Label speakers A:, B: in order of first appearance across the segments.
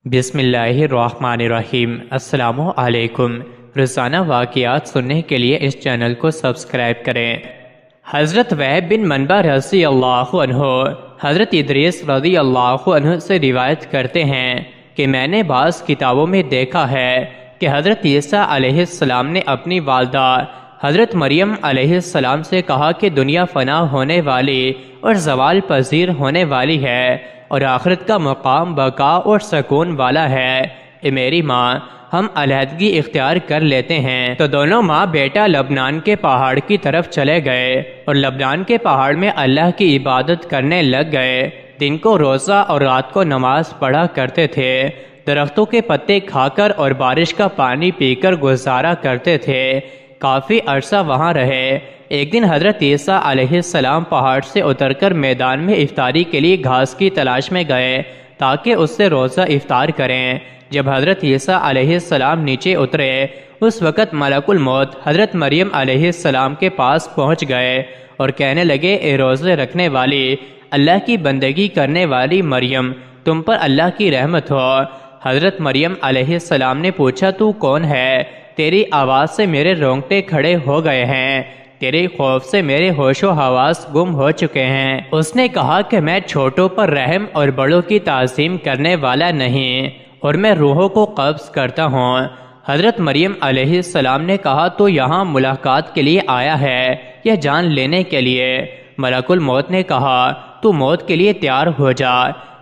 A: بسم اللہ الرحمن الرحیم۔ السلام علیکم۔ روزانہ واقعات سننے کے لیے اس چینل کو سبسکرائب کریں۔ حضرت وہب بن منبع رضی اللہ عنہ حضرت ادریس رضی اللہ عنہ سے روایت کرتے ہیں کہ میں نے بعض کتابوں میں دیکھا ہے کہ حضرت عیسیٰ علیہ السلام نے اپنی والدہ حضرت مریم علیہ السلام سے کہا کہ دنیا فنا ہونے والی اور زوال پذیر ہونے والی ہے اور آخرت کا مقام بقا اور سکون والا ہے۔ اے میری ماں، ہم علیحدگی اختیار کر لیتے ہیں۔ تو دونوں ماں بیٹا لبنان کے پہاڑ کی طرف چلے گئے اور لبنان کے پہاڑ میں اللہ کی عبادت کرنے لگ گئے۔ دن کو روزہ اور رات کو نماز پڑھا کرتے تھے، درختوں کے پتے کھا کر اور بارش کا پانی پی کر گزارا کرتے تھے۔ کافی عرصہ وہاں رہے۔ ایک دن حضرت عیسیٰ علیہ السلام پہاڑ سے اتر کر میدان میں افطاری کے لیے گھاس کی تلاش میں گئے تاکہ اس سے روزہ افطار کریں۔ جب حضرت عیسیٰ علیہ السلام نیچے اترے، اس وقت ملک الموت حضرت مریم علیہ السلام کے پاس پہنچ گئے اور کہنے لگے، اے روزے رکھنے والی، اللہ کی بندگی کرنے والی مریم، تم پر اللہ کی رحمت ہو۔ حضرت مریم علیہ السلام نے پوچھا، تو کون ہے؟ تیری آواز سے میرے رونگٹے کھڑے ہو گئے ہیں، تیرے خوف سے میرے ہوش و حواس گم ہو چکے ہیں۔ اس نے کہا کہ میں چھوٹوں پر رحم اور بڑوں کی تعظیم کرنے والا نہیں، اور میں روحوں کو قبض کرتا ہوں۔ حضرت مریم علیہ السلام نے کہا، تو یہاں ملاقات کے لیے آیا ہے یا جان لینے کے لیے؟ ملک الموت نے کہا، تو موت کے لیے تیار ہو جا۔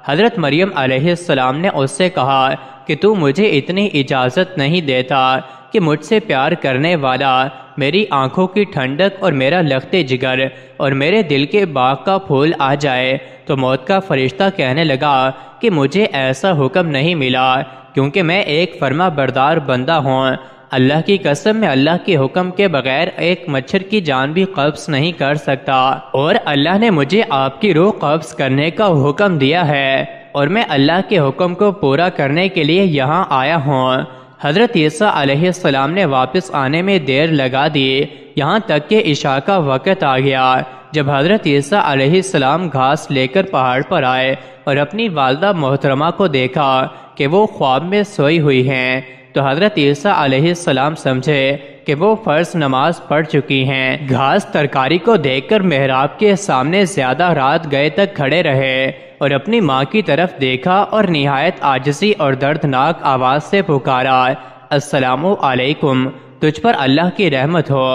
A: حضرت مریم علیہ السلام نے اس سے کہا کہ تو مجھے اتنی اجازت نہیں دیتا کہ مجھ سے پیار کرنے والا میری آنکھوں کی ٹھنڈک اور میرا لخت جگر اور میرے دل کے باغ کا پھول آ جائے؟ تو موت کا فرشتہ کہنے لگا کہ مجھے ایسا حکم نہیں ملا، کیونکہ میں ایک فرما بردار بندہ ہوں۔ اللہ کی قسم، میں اللہ کے حکم کے بغیر ایک مچھر کی جان بھی قبض نہیں کر سکتا، اور اللہ نے مجھے آپ کی روح قبض کرنے کا حکم دیا ہے، اور میں اللہ کے حکم کو پورا کرنے کے لیے یہاں آیا ہوں۔ حضرت عیسیٰ علیہ السلام نے واپس آنے میں دیر لگا دی، یہاں تک کہ عشاء کا وقت آ گیا۔ جب حضرت عیسیٰ علیہ السلام گھاس لے کر پہاڑ پر آئے اور اپنی والدہ محترمہ کو دیکھا کہ وہ خواب میں سوئی ہوئی ہیں، تو حضرت عیسیٰ علیہ السلام سمجھے کہ وہ فرض نماز پڑھ چکی ہیں۔ گھاس ترکاری کو دیکھ کر محراب کے سامنے زیادہ رات گئے تک کھڑے رہے اور اپنی ماں کی طرف دیکھا اور نہایت عاجزی اور دردناک آواز سے پکارا، السلام علیکم، تجھ پر اللہ کی رحمت ہو۔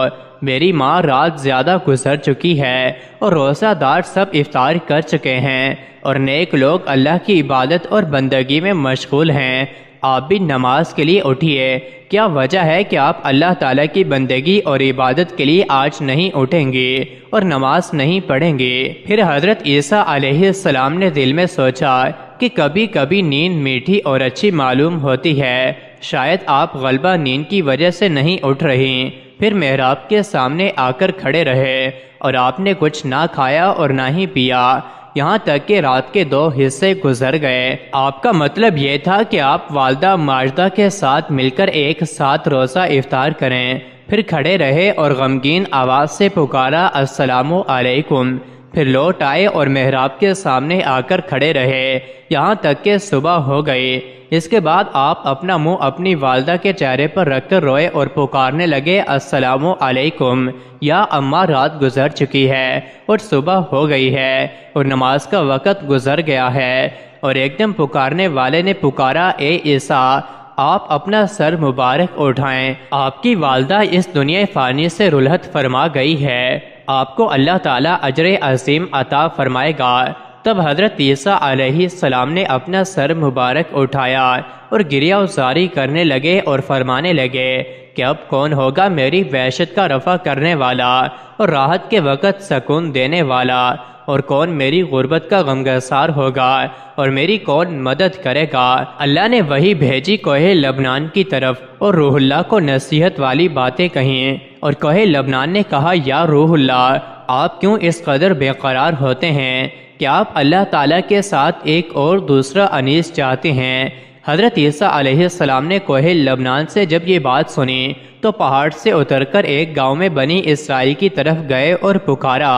A: میری ماں رات زیادہ گزر چکی ہے اور روزہ دار سب افطار کر چکے ہیں اور نیک لوگ اللہ کی عبادت اور بندگی میں مشغول ہیں۔ آپ بھی نماز کے لیے اٹھیے۔ کیا وجہ ہے کہ آپ اللہ تعالیٰ کی بندگی اور عبادت کے لیے آج نہیں اٹھیں گے اور نماز نہیں پڑھیں گے؟ پھر حضرت عیسیٰ علیہ السلام نے دل میں سوچا کہ کبھی کبھی نیند میٹھی اور اچھی معلوم ہوتی ہے، شاید آپ غلبہ نیند کی وجہ سے نہیں اٹھ رہی۔ پھر محراب کے سامنے آ کر کھڑے رہے اور آپ نے کچھ نہ کھایا اور نہ ہی پیا، یہاں تک کہ رات کے 2 حصے گزر گئے۔ آپ کا مطلب یہ تھا کہ آپ والدہ ماجدہ کے ساتھ مل کر ایک ساتھ روزہ افطار کریں۔ پھر کھڑے رہے اور غمگین آواز سے پکارا، السلام علیکم۔ پھر لوٹ آئے اور محراب کے سامنے آ کر کھڑے رہے یہاں تک کہ صبح ہو گئی۔ اس کے بعد آپ اپنا منہ اپنی والدہ کے چہرے پر رکھ کر روئے اور پکارنے لگے، السلام علیکم، یا اماں، رات گزر چکی ہے اور صبح ہو گئی ہے اور نماز کا وقت گزر گیا ہے۔ اور ایک دم پکارنے والے نے پکارا، اے عیسیٰ، آپ اپنا سر مبارک اٹھائیں، آپ کی والدہ اس دنیا فانی سے رلحت فرما گئی ہے، آپ کو اللہ تعالیٰ اجر عظیم عطا فرمائے گا۔ تب حضرت عیسیٰ علیہ السلام نے اپنا سر مبارک اٹھایا اور گریہ زاری کرنے لگے اور فرمانے لگے کہ اب کون ہوگا میری وحشت کا رفع کرنے والا اور راحت کے وقت سکون دینے والا، اور کون میری غربت کا غمگسار ہوگا اور میری کون مدد کرے گا؟ اللہ نے وہی بھیجی کوہ لبنان کی طرف اور روح اللہ کو نصیحت والی باتیں کہیں، اور کوہ لبنان نے کہا، یا روح اللہ، آپ کیوں اس قدر بے قرار ہوتے ہیں کہ آپ اللہ تعالیٰ کے ساتھ ایک اور دوسرا انیس چاہتے ہیں؟ حضرت عیسیٰ علیہ السلام نے کوہ لبنان سے جب یہ بات سنی تو پہاڑ سے اتر کر ایک گاؤں میں بنی اسرائیل کی طرف گئے اور پکارا،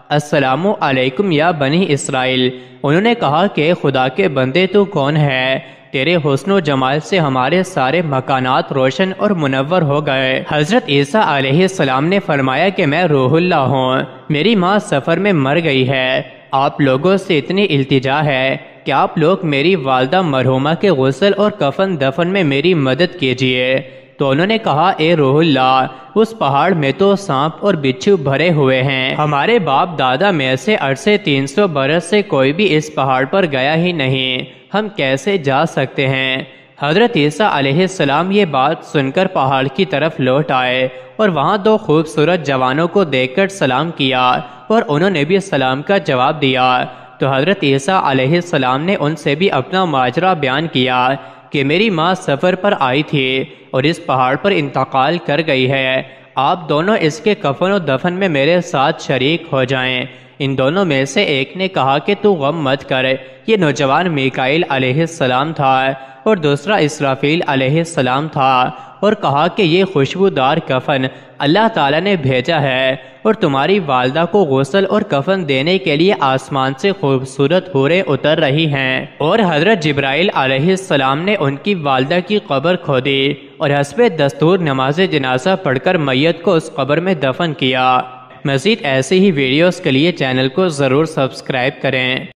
A: السلام علیکم یا بنی اسرائیل۔ انہوں نے کہا کہ خدا کے بندے تو کون ہے؟ تیرے حسن و جمال سے ہمارے سارے مکانات روشن اور منور ہو گئے۔ حضرت عیسیٰ علیہ السلام نے فرمایا کہ میں روح اللہ ہوں، میری ماں سفر میں مر گئی ہے، آپ لوگوں سے اتنی التجا ہے کہ آپ لوگ میری والدہ مرحومہ کے غسل اور کفن دفن میں میری مدد کیجیے۔ تو انہوں نے کہا، اے روح اللہ، اس پہاڑ میں تو سانپ اور بچھو بھرے ہوئے ہیں، ہمارے باپ دادا میں سے عرصے 300 برس سے کوئی بھی اس پہاڑ پر گیا ہی نہیں، ہم کیسے جا سکتے ہیں؟ حضرت عیسیٰ علیہ السلام یہ بات سن کر پہاڑ کی طرف لوٹ آئے اور وہاں دو خوبصورت جوانوں کو دیکھ کر سلام کیا اور انہوں نے بھی سلام کا جواب دیا۔ تو حضرت عیسیٰ علیہ السلام نے ان سے بھی اپنا ماجرا بیان کیا کہ میری ماں سفر پر آئی تھی اور اس پہاڑ پر انتقال کر گئی ہے، آپ دونوں اس کے کفن و دفن میں میرے ساتھ شریک ہو جائیں۔ ان دونوں میں سے ایک نے کہا کہ تو غم مت کر، یہ نوجوان میکائیل علیہ السلام تھا اور دوسرا اسرافیل علیہ السلام تھا، اور کہا کہ یہ خوشبودار کفن اللہ تعالیٰ نے بھیجا ہے اور تمہاری والدہ کو غسل اور کفن دینے کے لیے آسمان سے خوبصورت حوریں اتر رہی ہیں۔ اور حضرت جبرائیل علیہ السلام نے ان کی والدہ کی قبر کھودی اور حسب دستور نماز جنازہ پڑھ کر میت کو اس قبر میں دفن کیا۔ مزید ایسی ہی ویڈیوز کے لیے چینل کو ضرور سبسکرائب کریں۔